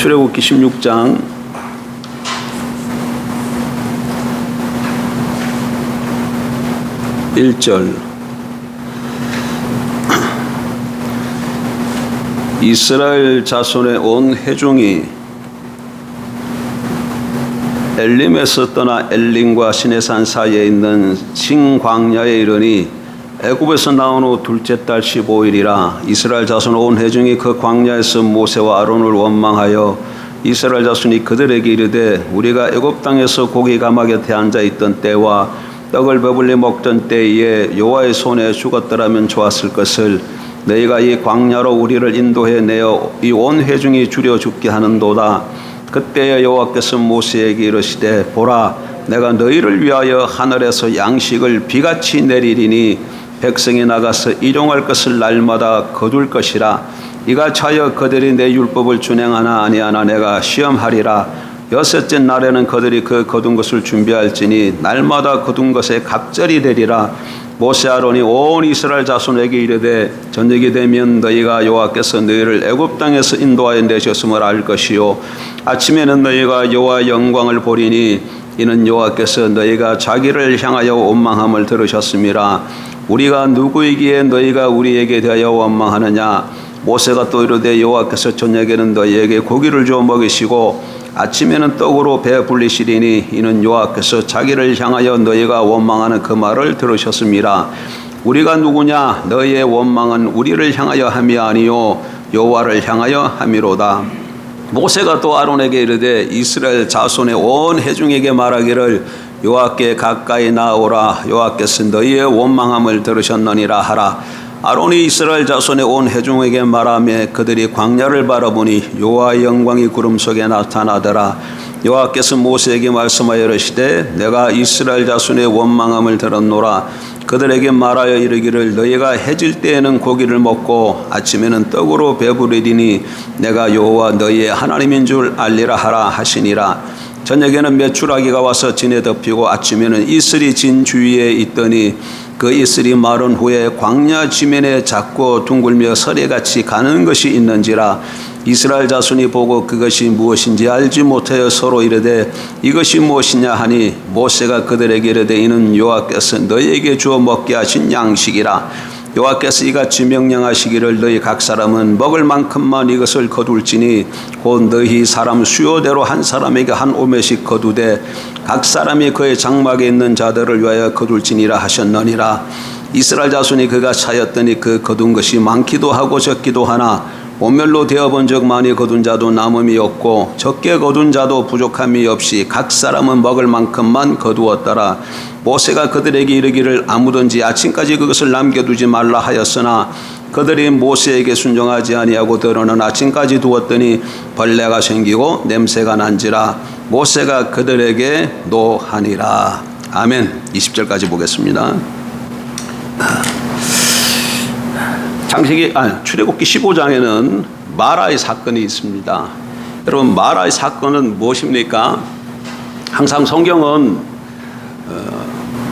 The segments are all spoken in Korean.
출애굽기 16장 1절. 이스라엘 자손의 온 회중이 엘림에서 떠나 엘림과 시내산 사이에 있는 신광야에 이르니 애굽에서 나온 후 둘째 달 15일이라. 이스라엘 자손 온 회중이 그 광야에서 모세와 아론을 원망하여 이스라엘 자손이 그들에게 이르되 우리가 애굽 땅에서 고기 가마 곁에 앉아 있던 때와 떡을 배불리 먹던 때에 여호와의 손에 죽었더라면 좋았을 것을 너희가 이 광야로 우리를 인도해 내어 이 온 회중이 죽여 죽게 하는도다. 그때에 여호와께서 모세에게 이르시되 보라, 내가 너희를 위하여 하늘에서 양식을 비같이 내리리니 백성이 나가서 일용할 것을 날마다 거둘 것이라. 이같이 하여 그들이 내 율법을 준행하나 아니하나 내가 시험하리라. 여섯째 날에는 그들이 그 거둔 것을 준비할지니 날마다 거둔 것에 갑절이 되리라. 모세 아론이 온 이스라엘 자손에게 이르되 저녁이 되면 너희가 여호와께서 너희를 애굽 땅에서 인도하여 내셨음을 알 것이요 아침에는 너희가 여호와의 영광을 보리니 이는 여호와께서 너희가 자기를 향하여 원망함을 들으셨음이라. 우리가 누구이기에 너희가 우리에게 대하여 원망하느냐. 모세가 또 이르되 여호와께서 저녁에는 너희에게 고기를 주어 먹이시고 아침에는 떡으로 배 불리시리니 이는 여호와께서 자기를 향하여 너희가 원망하는 그 말을 들으셨음이라. 우리가 누구냐. 너희의 원망은 우리를 향하여 함이 아니요 여호와를 향하여 함이로다. 모세가 또 아론에게 이르되 이스라엘 자손의 온 회중에게 말하기를 여호와께 가까이 나오라. 여호와께서 너희의 원망함을 들으셨느니라 하라. 아론이 이스라엘 자손의 온 회중에게 말하며 그들이 광야를 바라보니 여호와의 영광이 구름 속에 나타나더라. 여호와께서 모세에게 말씀하여 이르시되 내가 이스라엘 자손의 원망함을 들었노라. 그들에게 말하여 이르기를 너희가 해질 때에는 고기를 먹고 아침에는 떡으로 배부르리니 내가 여호와 너희의 하나님인 줄 알리라 하라 하시니라. 저녁에는 메추라기가 와서 진에 덮이고 아침에는 이슬이 진 주위에 있더니 그 이슬이 마른 후에 광야 지면에 작고 둥글며 서리같이 가는 것이 있는지라. 이스라엘 자손이 보고 그것이 무엇인지 알지 못하여 서로 이르되 이것이 무엇이냐 하니 모세가 그들에게 이르되 이는 여호와께서 너희에게 주어 먹게 하신 양식이라. 여호와께서 이같이 명령하시기를 너희 각 사람은 먹을 만큼만 이것을 거둘지니 곧 너희 사람 수요대로 한 사람에게 한 오매씩 거두되 각 사람이 그의 장막에 있는 자들을 위하여 거둘지니라 하셨느니라. 이스라엘 자손이 그가 차였더니 그 거둔 것이 많기도 하고 적기도 하나 온멸로 되어본 적 많이 거둔 자도 남음이 없고 적게 거둔 자도 부족함이 없이 각 사람은 먹을 만큼만 거두었더라. 모세가 그들에게 이르기를 아무든지 아침까지 그것을 남겨두지 말라 하였으나 그들이 모세에게 순종하지 아니하고 더러는 아침까지 두었더니 벌레가 생기고 냄새가 난지라. 모세가 그들에게 노하니라. 아멘. 20절까지 보겠습니다. 출애굽기 15장에는 마라의 사건이 있습니다. 여러분, 마라의 사건은 무엇입니까? 항상 성경은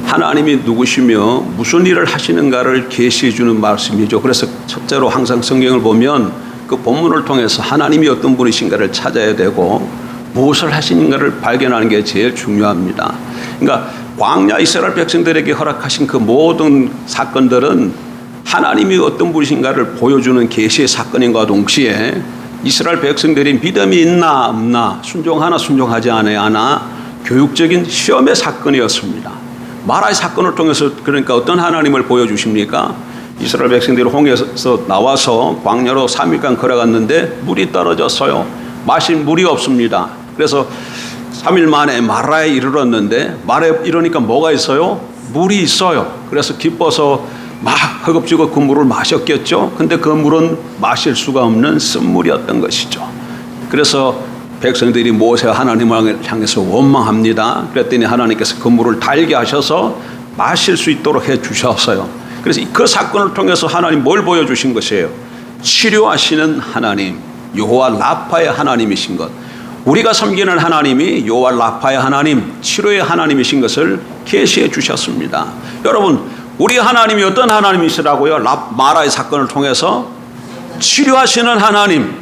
하나님이 누구시며 무슨 일을 하시는가를 계시해 주는 말씀이죠. 그래서 첫째로 항상 성경을 보면 그 본문을 통해서 하나님이 어떤 분이신가를 찾아야 되고 무엇을 하시는가를 발견하는 게 제일 중요합니다. 그러니까 광야 이스라엘 백성들에게 허락하신 그 모든 사건들은 하나님이 어떤 분이신가를 보여주는 계시의 사건인과 동시에 이스라엘 백성들이 믿음이 있나 없나, 순종하나 순종하지 않아 교육적인 시험의 사건이었습니다. 마라의 사건을 통해서 그러니까 어떤 하나님을 보여주십니까? 이스라엘 백성들이 홍해에서 나와서 광야로 3일간 걸어갔는데 물이 떨어졌어요. 마실 물이 없습니다. 그래서 3일 만에 마라에 이르렀는데 마라에 이르니까 뭐가 있어요? 물이 있어요. 그래서 기뻐서 막 허겁지겁 그 물을 마셨겠죠. 근데 그 물은 마실 수가 없는 쓴물이었던 것이죠. 그래서 백성들이 모세와 하나님을 향해서 원망합니다. 그랬더니 하나님께서 그 물을 달게 하셔서 마실 수 있도록 해 주셨어요. 그래서 그 사건을 통해서 하나님 뭘 보여주신 것이에요? 치료하시는 하나님, 여호와 라파의 하나님이신 것. 우리가 섬기는 하나님이 여호와 라파의 하나님, 치료의 하나님이신 것을 계시해 주셨습니다. 여러분, 우리 하나님이 어떤 하나님이시라고요? 마라의 사건을 통해서 치료하시는 하나님.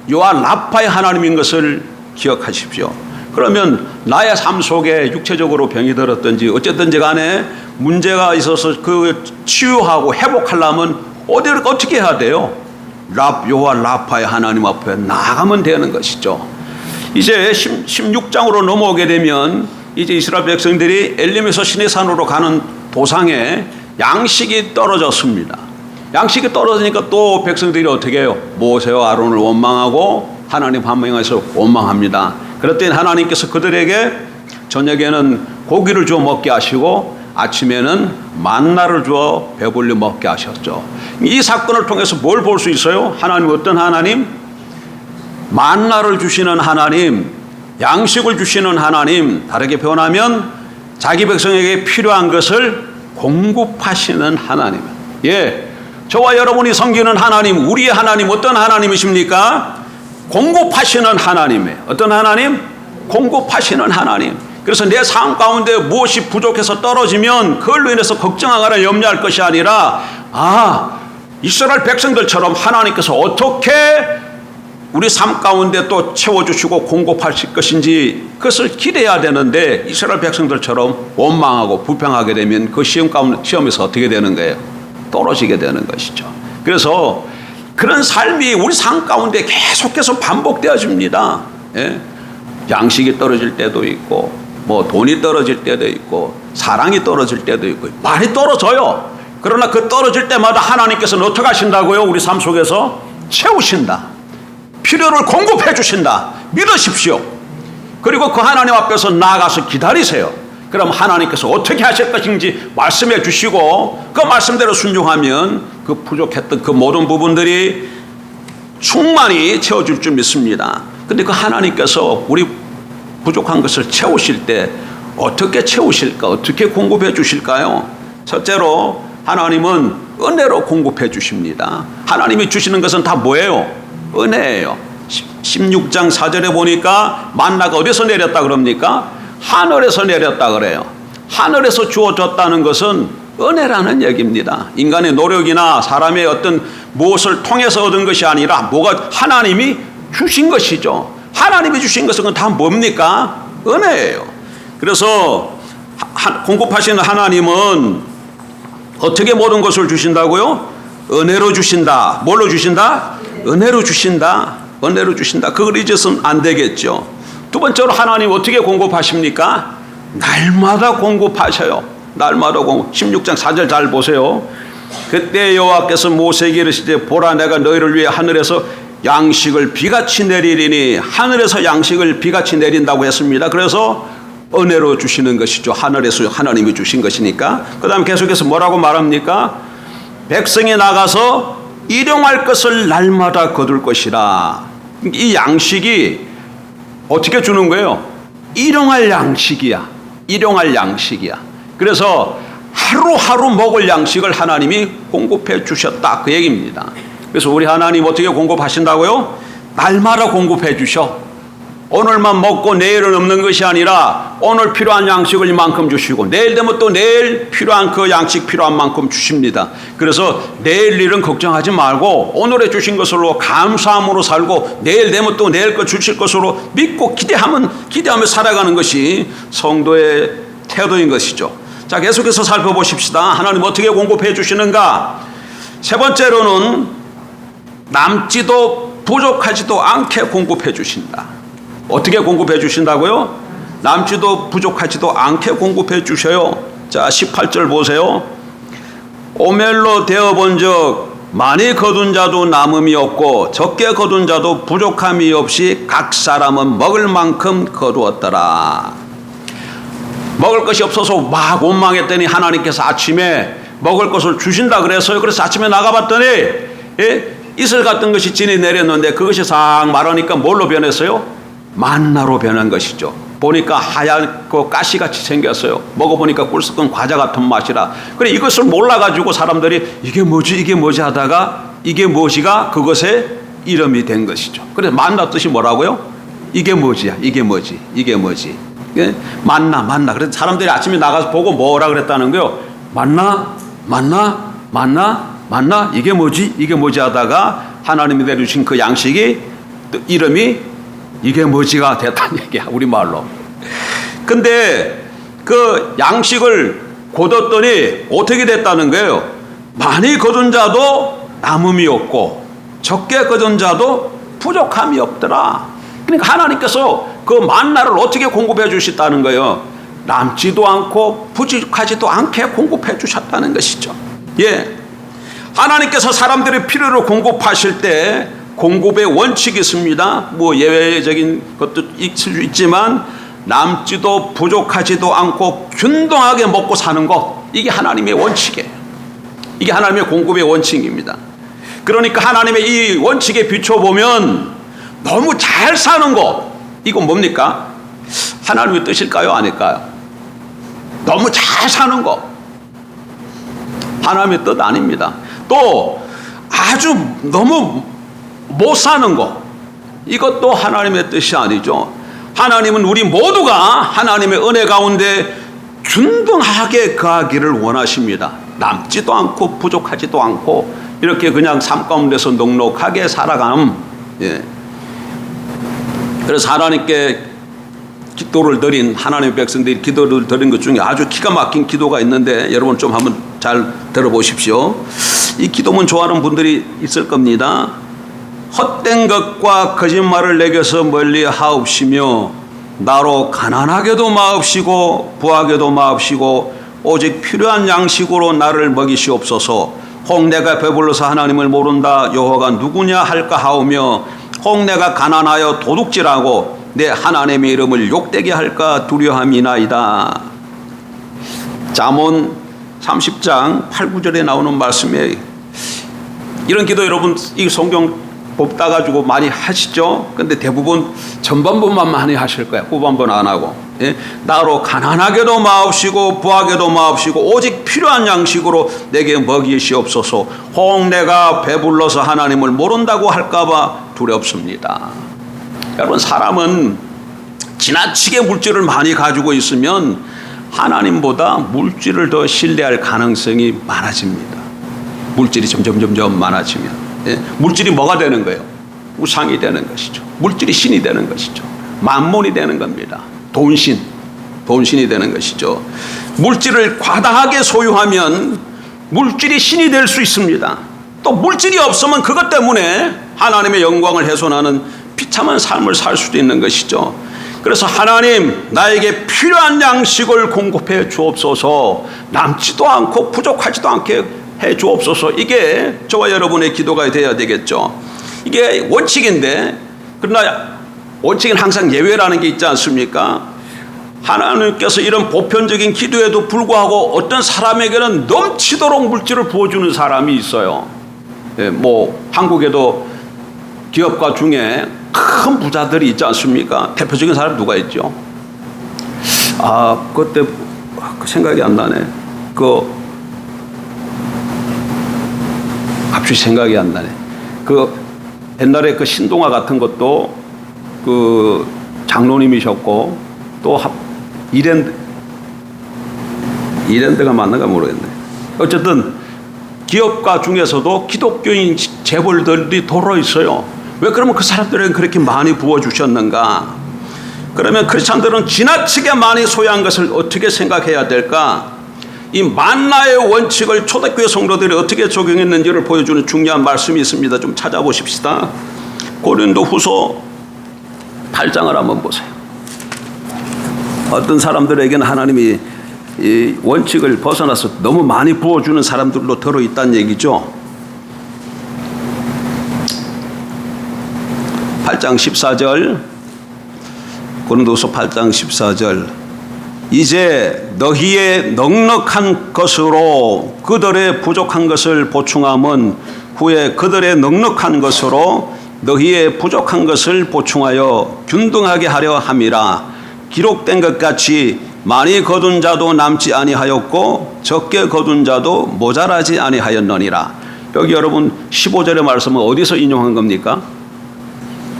여호와 라파의 하나님인 것을 기억하십시오. 그러면 나의 삶 속에 육체적으로 병이 들었든지 어쨌든지 간에 문제가 있어서 그 치유하고 회복하려면 어떻게 해야 돼요? 여호와 라파의 하나님 앞에 나가면 되는 것이죠. 이제 16장으로 넘어오게 되면 이제 이스라엘 백성들이 엘림에서 시내산으로 가는 도상에 양식이 떨어졌습니다. 양식이 떨어지니까 또 백성들이 어떻게 해요? 모세와 아론을 원망하고 하나님 한명에서 원망합니다. 그랬더니 하나님께서 그들에게 저녁에는 고기를 주어 먹게 하시고 아침에는 만나를 주어 배불리 먹게 하셨죠. 이 사건을 통해서 뭘 볼 수 있어요? 하나님 어떤 하나님? 만나를 주시는 하나님, 양식을 주시는 하나님, 다르게 표현하면 자기 백성에게 필요한 것을 공급하시는 하나님. 예, 저와 여러분이 섬기는 하나님, 우리의 하나님 어떤 하나님이십니까? 공급하시는 하나님이에요. 어떤 하나님? 공급하시는 하나님. 그래서 내 삶 가운데 무엇이 부족해서 떨어지면 그걸로 인해서 걱정하거나 염려할 것이 아니라 이스라엘 백성들처럼 하나님께서 어떻게 우리 삶 가운데 또 채워주시고 공급하실 것인지 그것을 기대해야 되는데 이스라엘 백성들처럼 원망하고 불평하게 되면 그 시험에서 어떻게 되는 거예요? 떨어지게 되는 것이죠. 그래서 그런 삶이 우리 삶 가운데 계속해서 반복되어집니다. 예? 양식이 떨어질 때도 있고 뭐 돈이 떨어질 때도 있고 사랑이 떨어질 때도 있고 많이 떨어져요. 그러나 그 떨어질 때마다 하나님께서는 어떻게 하신다고요? 우리 삶 속에서 채우신다. 필요를 공급해 주신다. 믿으십시오. 그리고 그 하나님 앞에서 나아가서 기다리세요. 그럼 하나님께서 어떻게 하실 것인지 말씀해 주시고 그 말씀대로 순종하면 그 부족했던 그 모든 부분들이 충만히 채워줄 줄 믿습니다. 근데 그 하나님께서 우리 부족한 것을 채우실 때 어떻게 채우실까? 어떻게 공급해 주실까요? 첫째로 하나님은 은혜로 공급해 주십니다. 하나님이 주시는 것은 다 뭐예요? 은혜예요. 16장 4절에 보니까 만나가 어디서 내렸다 그럽니까? 하늘에서 내렸다 그래요. 하늘에서 주어졌다는 것은 은혜라는 얘기입니다. 인간의 노력이나 사람의 어떤 무엇을 통해서 얻은 것이 아니라 뭐가 하나님이 주신 것이죠. 하나님이 주신 것은 다 뭡니까? 은혜예요. 그래서 공급하시는 하나님은 어떻게 모든 것을 주신다고요? 은혜로 주신다. 뭘로 주신다? 은혜로 주신다. 은혜로 주신다. 그걸 잊어서는 안 되겠죠. 두 번째로 하나님 어떻게 공급하십니까? 날마다 공급하셔요. 날마다 공급. 16장 4절 잘 보세요. 그때 여호와께서 모세에게 이르시되 보라 내가 너희를 위해 하늘에서 양식을 비같이 내리리니 하늘에서 양식을 비같이 내린다고 했습니다. 그래서 은혜로 주시는 것이죠. 하늘에서 하나님이 주신 것이니까. 그 다음에 계속해서 뭐라고 말합니까? 백성이 나가서 일용할 것을 날마다 거둘 것이라. 이 양식이 어떻게 주는 거예요? 일용할 양식이야. 일용할 양식이야. 그래서 하루하루 먹을 양식을 하나님이 공급해 주셨다. 그 얘기입니다. 그래서 우리 하나님 어떻게 공급하신다고요? 날마다 공급해 주셔. 오늘만 먹고 내일은 없는 것이 아니라 오늘 필요한 양식을 이만큼 주시고 내일 되면 또 내일 필요한 그 양식 필요한 만큼 주십니다. 그래서 내일 일은 걱정하지 말고 오늘에 주신 것으로 감사함으로 살고 내일 되면 또 내일 것 주실 것으로 믿고 기대하며 살아가는 것이 성도의 태도인 것이죠. 자, 계속해서 살펴보십시다. 하나님 어떻게 공급해 주시는가? 세 번째로는 남지도 부족하지도 않게 공급해 주신다. 어떻게 공급해 주신다고요? 남지도 부족하지도 않게 공급해 주셔요. 자, 18절 보세요. 오멜로 되어본 적 많이 거둔 자도 남음이 없고 적게 거둔 자도 부족함이 없이 각 사람은 먹을 만큼 거두었더라. 먹을 것이 없어서 막 원망했더니 하나님께서 아침에 먹을 것을 주신다 그랬어요. 그래서 아침에 나가봤더니 이슬 같은 것이 진이 내렸는데 그것이 싹 마르니까 뭘로 변했어요? 만나로 변한 것이죠. 보니까 하얗고 가시같이 생겼어요. 먹어보니까 꿀썩은 과자 같은 맛이라. 그래 이것을 몰라가지고 사람들이 이게 뭐지 하다가 이게 무엇이가 그것의 이름이 된 것이죠. 그래서 만나 뜻이 뭐라고요? 이게 뭐지야? 이게 뭐지? 예? 만나. 그래서 사람들이 아침에 나가서 보고 뭐라 그랬다는 거요? 만나. 이게 뭐지 하다가 하나님이 내려주신 그 양식이 이름이 이게 뭐지가 됐다는 얘기야, 우리말로. 근데 그 양식을 거뒀더니 어떻게 됐다는 거예요? 많이 거둔 자도 남음이 없고 적게 거둔 자도 부족함이 없더라. 그러니까 하나님께서 그 만나를 어떻게 공급해 주셨다는 거예요? 남지도 않고 부족하지도 않게 공급해 주셨다는 것이죠. 예, 하나님께서 사람들의 필요를 공급하실 때 공급의 원칙이 있습니다. 뭐 예외적인 것도 있을 수 있지만 남지도 부족하지도 않고 균등하게 먹고 사는 것, 이게 하나님의 원칙이에요. 이게 하나님의 공급의 원칙입니다. 그러니까 하나님의 이 원칙에 비춰보면 너무 잘 사는 것, 이건 뭡니까? 하나님의 뜻일까요? 아닐까요? 너무 잘 사는 것, 하나님의 뜻 아닙니다. 또 아주 너무 못 사는 것, 이것도 하나님의 뜻이 아니죠. 하나님은 우리 모두가 하나님의 은혜 가운데 균등하게 거하기를 원하십니다. 남지도 않고 부족하지도 않고 이렇게 그냥 삶 가운데서 넉넉하게 살아가는, 예. 그래서 하나님께 기도를 드린, 하나님의 백성들이 기도를 드린 것 중에 아주 기가 막힌 기도가 있는데 여러분 좀 한번 잘 들어보십시오. 이 기도문 좋아하는 분들이 있을 겁니다. 헛된 것과 거짓말을 내게서 멀리 하옵시며 나로 가난하게도 마옵시고 부하게도 마옵시고 오직 필요한 양식으로 나를 먹이시옵소서. 혹 내가 배불러서 하나님을 모른다 여호와가 누구냐 할까 하오며 혹 내가 가난하여 도둑질하고 내 하나님의 이름을 욕되게 할까 두려함이나이다. 잠언 30장 8, 9절에 나오는 말씀에 이런 기도 여러분 이 성경 뽑다 가지고 많이 하시죠. 근데 대부분 전반부만 많이 하실 거예요. 후반부는 안 하고. 예? 나로 가난하게도 마옵시고 부하게도 마옵시고 오직 필요한 양식으로 내게 먹이시옵소서. 혹 내가 배불러서 하나님을 모른다고 할까봐 두렵습니다. 여러분 사람은 지나치게 물질을 많이 가지고 있으면 하나님보다 물질을 더 신뢰할 가능성이 많아집니다. 물질이 점점 많아지면. 예, 물질이 뭐가 되는 거예요? 우상이 되는 것이죠. 물질이 신이 되는 것이죠. 만몬이 되는 겁니다. 돈신이 되는 것이죠. 물질을 과다하게 소유하면 물질이 신이 될 수 있습니다. 또 물질이 없으면 그것 때문에 하나님의 영광을 훼손하는 비참한 삶을 살 수도 있는 것이죠. 그래서 하나님 나에게 필요한 양식을 공급해 주옵소서. 남지도 않고 부족하지도 않게 해 주옵소서. 이게 저와 여러분의 기도가 되어야 되겠죠. 이게 원칙인데, 그러나 원칙은 항상 예외라는 게 있지 않습니까? 하나님께서 이런 보편적인 기도에도 불구하고 어떤 사람에게는 넘치도록 물질을 부어주는 사람이 있어요. 예, 뭐 한국에도 기업가 중에 큰 부자들이 있지 않습니까? 대표적인 사람 누가 있죠? 그때 생각이 안 나네. 갑자기 생각이 안 나네. 옛날에 신동아 같은 것도 장로님이셨고 또 이랜드가 맞는가 모르겠네. 어쨌든 기업가 중에서도 기독교인 재벌들이 더러 있어요. 왜 그러면 그 사람들에게 그렇게 많이 부어주셨는가? 그러면 크리스찬들은 지나치게 많이 소유한 것을 어떻게 생각해야 될까? 이 만나의 원칙을 초대교회 성도들이 어떻게 적용했는지를 보여주는 중요한 말씀이 있습니다. 좀 찾아보십시다. 고린도후서 8장을 한번 보세요. 어떤 사람들에게는 하나님이 이 원칙을 벗어나서 너무 많이 부어주는 사람들로 들어있다는 얘기죠. 8장 14절, 고린도후서 8장 14절. 이제 너희의 넉넉한 것으로 그들의 부족한 것을 보충함은 후에 그들의 넉넉한 것으로 너희의 부족한 것을 보충하여 균등하게 하려 함이라. 기록된 것 같이 많이 거둔 자도 남지 아니하였고 적게 거둔 자도 모자라지 아니하였느니라. 여기 여러분 15절의 말씀은 어디서 인용한 겁니까?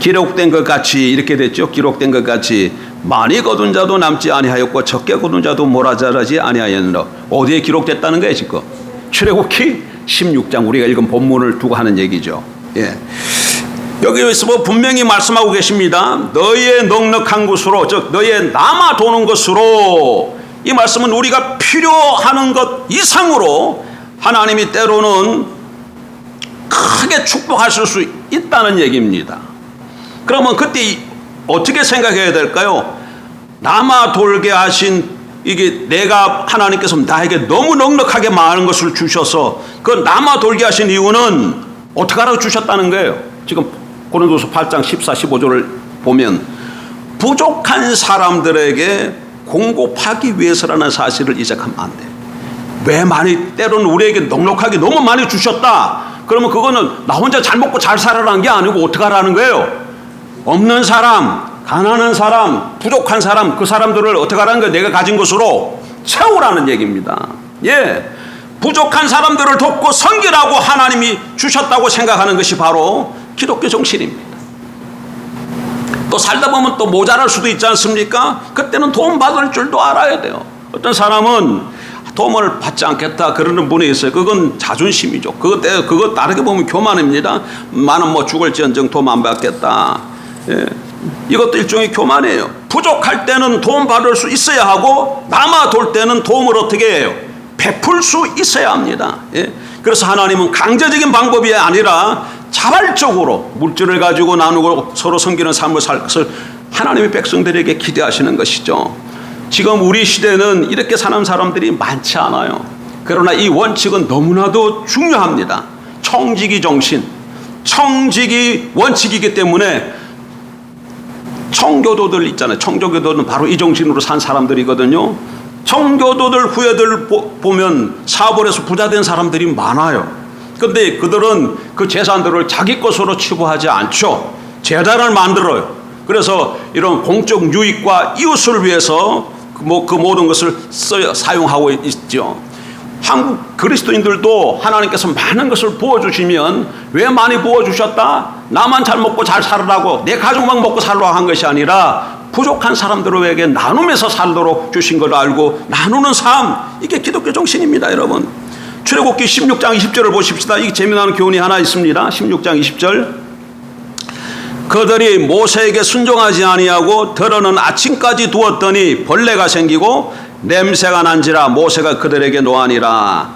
기록된 것 같이 이렇게 됐죠. 기록된 것 같이 많이 거둔 자도 남지 아니하였고 적게 거둔 자도 모자라지 아니하였느니라. 어디에 기록됐다는 거예요 지금? 출애굽기 16장 우리가 읽은 본문을 두고 하는 얘기죠. 예. 여기에서 뭐 분명히 말씀하고 계십니다. 너희의 넉넉한 것으로, 즉 너희의 남아 도는 것으로, 이 말씀은 우리가 필요하는 것 이상으로 하나님이 때로는 크게 축복하실 수 있다는 얘기입니다. 그러면 그때 어떻게 생각해야 될까요? 남아 돌게 하신, 이게 내가, 하나님께서 나에게 너무 넉넉하게 많은 것을 주셔서 그 남아 돌게 하신 이유는 어떻게 알아 주셨다는 거예요? 지금 고린도서 8장 14, 15절을 보면 부족한 사람들에게 공급하기 위해서라는 사실을 이적하면 안 돼요. 왜 많이, 때로는 우리에게 넉넉하게 너무 많이 주셨다. 그러면 그거는 나 혼자 잘 먹고 잘 살아라는 게 아니고 어떻게 하라는 거예요? 없는 사람, 가난한 사람, 부족한 사람, 그 사람들을 어떻게 하라는 거예요? 내가 가진 것으로 채우라는 얘기입니다. 예, 부족한 사람들을 돕고 섬기라고 하나님이 주셨다고 생각하는 것이 바로 기독교 정신입니다. 또 살다 보면 또 모자랄 수도 있지 않습니까? 그때는 도움 받을 줄도 알아야 돼요. 어떤 사람은 도움을 받지 않겠다 그러는 분이 있어요. 그건 자존심이죠. 그거 다르게 보면 교만입니다. 나는 뭐 죽을지언정 도움 안 받겠다. 예. 이것도 일종의 교만이에요. 부족할 때는 도움 받을 수 있어야 하고 남아 돌 때는 도움을 어떻게 해요? 베풀 수 있어야 합니다. 예. 그래서 하나님은 강제적인 방법이 아니라 자발적으로 물질을 가지고 나누고 서로 섬기는 삶을 살 것을 하나님의 백성들에게 기대하시는 것이죠. 지금 우리 시대는 이렇게 사는 사람들이 많지 않아요. 그러나 이 원칙은 너무나도 중요합니다. 청지기 정신, 청지기 원칙이기 때문에 청교도들 있잖아요. 청교도는 바로 이 정신으로 산 사람들이거든요. 청교도들 후예들 보면 사업을 해서 부자 된 사람들이 많아요. 그런데 그들은 그 재산들을 자기 것으로 치부하지 않죠. 재단을 만들어요. 그래서 이런 공적 유익과 이웃을 위해서 그 모든 것을 사용하고 있죠. 한국 그리스도인들도 하나님께서 많은 것을 부어주시면 왜 많이 부어주셨다? 나만 잘 먹고 잘 살으라고, 내 가족만 먹고 살라고 한 것이 아니라 부족한 사람들에게 나누면서 살도록 주신 걸 알고 나누는 삶, 이게 기독교 정신입니다. 여러분, 출애굽기 16장 20절을 보십시다. 이게 재미나는 교훈이 하나 있습니다. 16장 20절, 그들이 모세에게 순종하지 아니하고 들어는 아침까지 두었더니 벌레가 생기고 냄새가 난지라 모세가 그들에게 노하니라.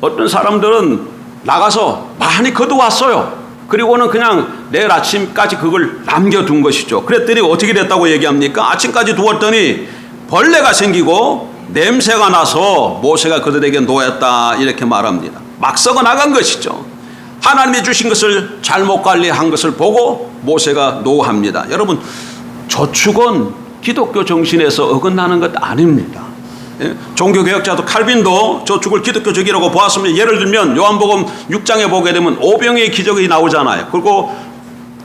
어떤 사람들은 나가서 많이 거두었어요. 그리고는 그냥 내일 아침까지 그걸 남겨둔 것이죠. 그랬더니 어떻게 됐다고 얘기합니까? 아침까지 두었더니 벌레가 생기고 냄새가 나서 모세가 그들에게 노했다, 이렇게 말합니다. 막 썩어 나간 것이죠. 하나님이 주신 것을 잘못 관리한 것을 보고 모세가 노합니다. 여러분, 저축은 기독교 정신에서 어긋나는 것 아닙니다. 예? 종교개혁자도 칼빈도 저축을 기독교적이라고 보았습니다. 예를 들면 요한복음 6장에 보게 되면 오병의 기적이 나오잖아요. 그리고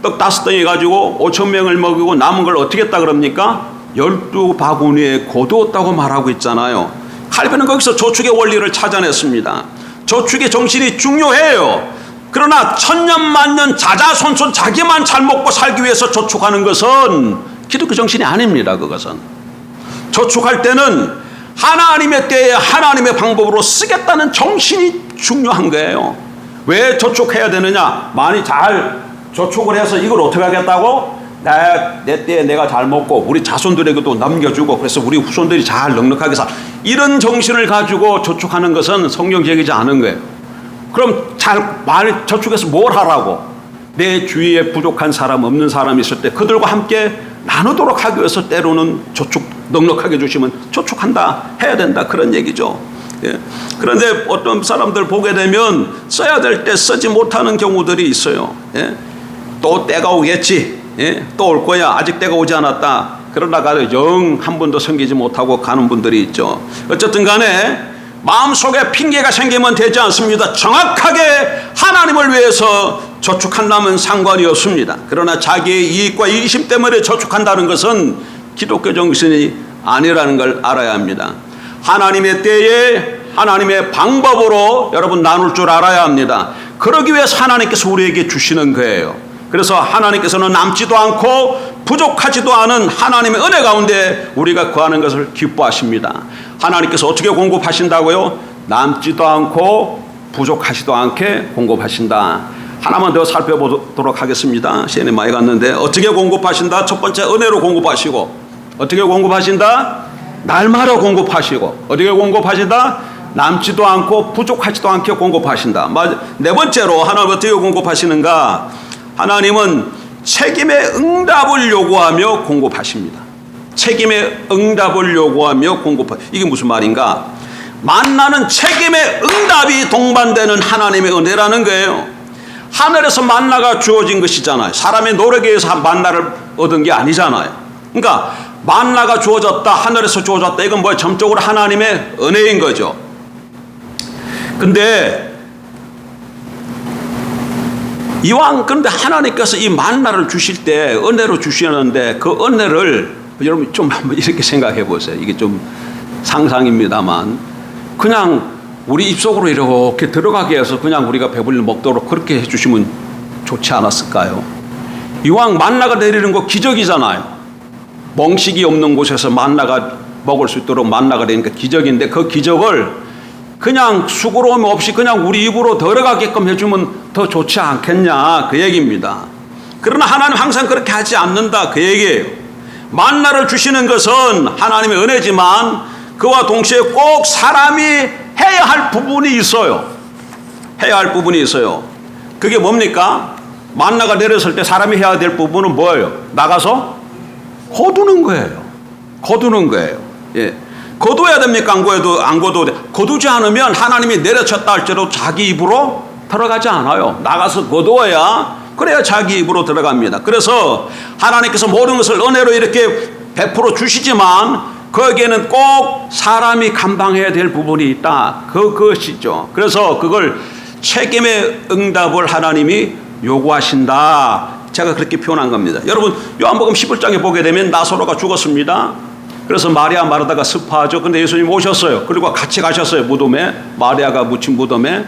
떡 5덩이 가지고 5,000명을 먹이고 남은 걸 어떻게 했다 그럽니까? 12바구니에 거두었다고 말하고 있잖아요. 칼빈은 거기서 저축의 원리를 찾아냈습니다. 저축의 정신이 중요해요. 그러나 천년만년 자자손손 자기만 잘 먹고 살기 위해서 저축하는 것은 기독교 정신이 아닙니다. 그것은 저축할 때는 하나님의 때에 하나님의 방법으로 쓰겠다는 정신이 중요한 거예요. 왜 저축해야 되느냐? 많이 잘 저축을 해서 이걸 어떻게 하겠다고? 내 때에 내가 잘 먹고 우리 자손들에게도 남겨주고 그래서 우리 후손들이 잘 넉넉하게 이런 정신을 가지고 저축하는 것은 성경적이지 않은 거예요. 그럼 잘 많이 저축해서 뭘 하라고? 내 주위에 부족한 사람, 없는 사람이 있을 때 그들과 함께 나누도록 하기 위해서 때로는 저축 넉넉하게 주시면 저축한다, 해야 된다, 그런 얘기죠. 예. 그런데 어떤 사람들 보게 되면 써야 될 때 쓰지 못하는 경우들이 있어요. 예. 또 때가 오겠지. 예. 또 올 거야. 아직 때가 오지 않았다. 그러다가 영 한 번도 섬기지 못하고 가는 분들이 있죠. 어쨌든 간에 마음속에 핑계가 생기면 되지 않습니다. 정확하게 하나님을 위해서 저축한다면 상관이 없습니다. 그러나 자기의 이익과 이기심 때문에 저축한다는 것은 기독교 정신이 아니라는 걸 알아야 합니다. 하나님의 때에 하나님의 방법으로 여러분 나눌 줄 알아야 합니다. 그러기 위해서 하나님께서 우리에게 주시는 거예요. 그래서 하나님께서는 남지도 않고 부족하지도 않은 하나님의 은혜 가운데 우리가 거하는 것을 기뻐하십니다. 하나님께서 어떻게 공급하신다고요? 남지도 않고 부족하지도 않게 공급하신다. 하나만 더 살펴보도록 하겠습니다. 시간이 많이 갔는데 어떻게 공급하신다? 첫 번째 은혜로 공급하시고 어떻게 공급하신다? 날마다 공급하시고 어떻게 공급하신다? 남지도 않고 부족하지도 않게 공급하신다. 네 번째로 하나님 어떻게 공급하시는가? 하나님은 책임의 응답을 요구하며 공급하십니다. 책임의 응답을 요구하며 이게 무슨 말인가? 만나는 책임의 응답이 동반되는 하나님의 은혜라는 거예요. 하늘에서 만나가 주어진 것이잖아요. 사람의 노력에 의해서 만나를 얻은 게 아니잖아요. 그러니까 만나가 주어졌다, 하늘에서 주어졌다, 이건 뭐야? 전적으로 하나님의 은혜인 거죠. 근데 이왕 그런데 하나님께서 이 만나를 주실 때 은혜로 주시는데 그 은혜를 여러분 좀 한번 이렇게 생각해 보세요. 이게 좀 상상입니다만 그냥 우리 입속으로 이렇게 들어가게 해서 그냥 우리가 배불리 먹도록 그렇게 해주시면 좋지 않았을까요? 이왕 만나가 내리는 거 기적이잖아요. 멍식이 없는 곳에서 만나가 먹을 수 있도록 만나가 내리니까 기적인데 그 기적을 그냥 수고로움 없이 그냥 우리 입으로 들어가게끔 해주면 더 좋지 않겠냐 그 얘기입니다. 그러나 하나님 항상 그렇게 하지 않는다 그 얘기예요. 만나를 주시는 것은 하나님의 은혜지만 그와 동시에 꼭 사람이 해야 할 부분이 있어요. 해야 할 부분이 있어요. 그게 뭡니까? 만나가 내렸을 때 사람이 해야 될 부분은 뭐예요? 나가서 거두는 거예요. 거두는 거예요. 예. 거둬야 됩니까? 안 거둬야 돼. 거두지 않으면 하나님이 내려쳤다 할지라도 자기 입으로 들어가지 않아요. 나가서 거두어야 그래야 자기 입으로 들어갑니다. 그래서 하나님께서 모든 것을 은혜로 이렇게 베풀어 주시지만 거기에는 꼭 사람이 감당해야 될 부분이 있다. 그것이죠. 그래서 그걸 책임의 응답을 하나님이 요구하신다. 제가 그렇게 표현한 겁니다. 여러분 요한복음 11장에 보게 되면 나사로가 죽었습니다. 그래서 마리아 마르다가 습하죠. 근데 예수님 오셨어요. 그리고 같이 가셨어요. 무덤에. 마리아가 묻힌 무덤에.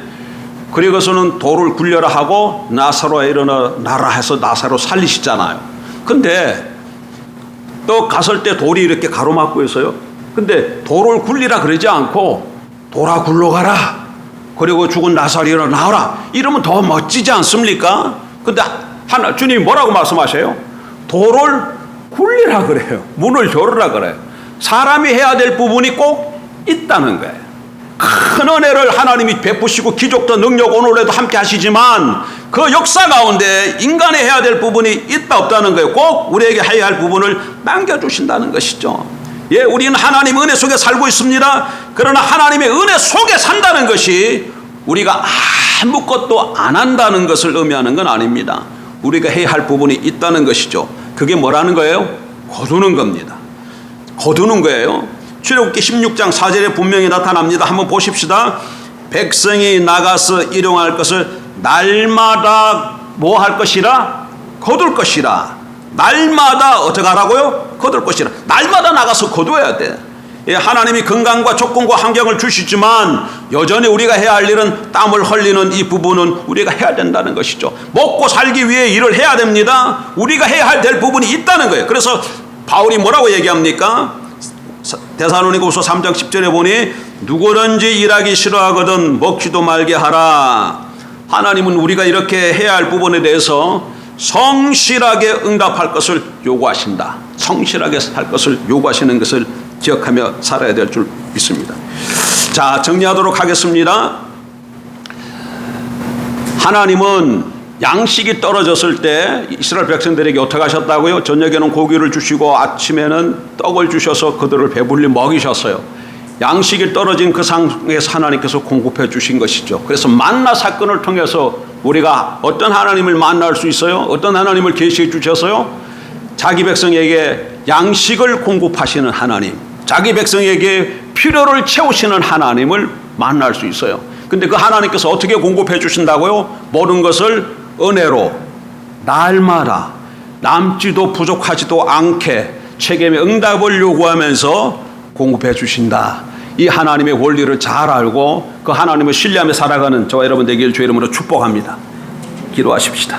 그리고서는 돌을 굴려라 하고 나사로에 일어나라 해서 나사로 살리시잖아요. 근데 또 갔을 때 돌이 이렇게 가로막고 있어요. 근데 돌을 굴리라 그러지 않고 돌아 굴러가라. 그리고 죽은 나사로 일어나라. 이러면 더 멋지지 않습니까? 근데 주님이 뭐라고 말씀하세요? 돌을 굴리라 그래요. 문을 열으라 그래요. 사람이 해야 될 부분이 꼭 있다는 거예요. 큰 은혜를 하나님이 베푸시고 기적도 능력 오늘에도 함께 하시지만 그 역사 가운데 인간이 해야 될 부분이 있다 없다는 거예요. 꼭 우리에게 해야 할 부분을 남겨주신다는 것이죠. 예, 우리는 하나님 은혜 속에 살고 있습니다. 그러나 하나님의 은혜 속에 산다는 것이 우리가 아무것도 안 한다는 것을 의미하는 건 아닙니다. 우리가 해야 할 부분이 있다는 것이죠. 그게 뭐라는 거예요? 거두는 겁니다. 거두는 거예요. 출애굽기 16장 4절에 분명히 나타납니다. 한번 보십시다. 백성이 나가서 일용할 것을 날마다 뭐 할 것이라? 거둘 것이라. 날마다 어떻게 하라고요? 거둘 것이라. 날마다 나가서 거둬야 돼. 예, 하나님이 건강과 조건과 환경을 주시지만 여전히 우리가 해야 할 일은 땀을 흘리는 이 부분은 우리가 해야 된다는 것이죠. 먹고 살기 위해 일을 해야 됩니다. 우리가 해야 될 부분이 있다는 거예요. 그래서 바울이 뭐라고 얘기합니까? 데살로니가후서 3장 10절에 보니 누구든지 일하기 싫어하거든 먹지도 말게 하라. 하나님은 우리가 이렇게 해야 할 부분에 대해서 성실하게 응답할 것을 요구하신다. 성실하게 할 것을 요구하시는 것을 기억하며 살아야 될 줄 믿습니다. 자, 정리하도록 하겠습니다. 하나님은 양식이 떨어졌을 때 이스라엘 백성들에게 어떻게 하셨다고요? 저녁에는 고기를 주시고 아침에는 떡을 주셔서 그들을 배불리 먹이셨어요. 양식이 떨어진 그 상황에서 하나님께서 공급해 주신 것이죠. 그래서 만나 사건을 통해서 우리가 어떤 하나님을 만날 수 있어요? 어떤 하나님을 계시해 주셔서요? 자기 백성에게 양식을 공급하시는 하나님, 자기 백성에게 필요를 채우시는 하나님을 만날 수 있어요. 근데 그 하나님께서 어떻게 공급해 주신다고요? 모든 것을 은혜로 날마다 남지도 부족하지도 않게 책임의 응답을 요구하면서 공급해 주신다. 이 하나님의 원리를 잘 알고 그 하나님을 신뢰하며 살아가는 저와 여러분 되기를 주의 이름으로 축복합니다. 기도하십시다.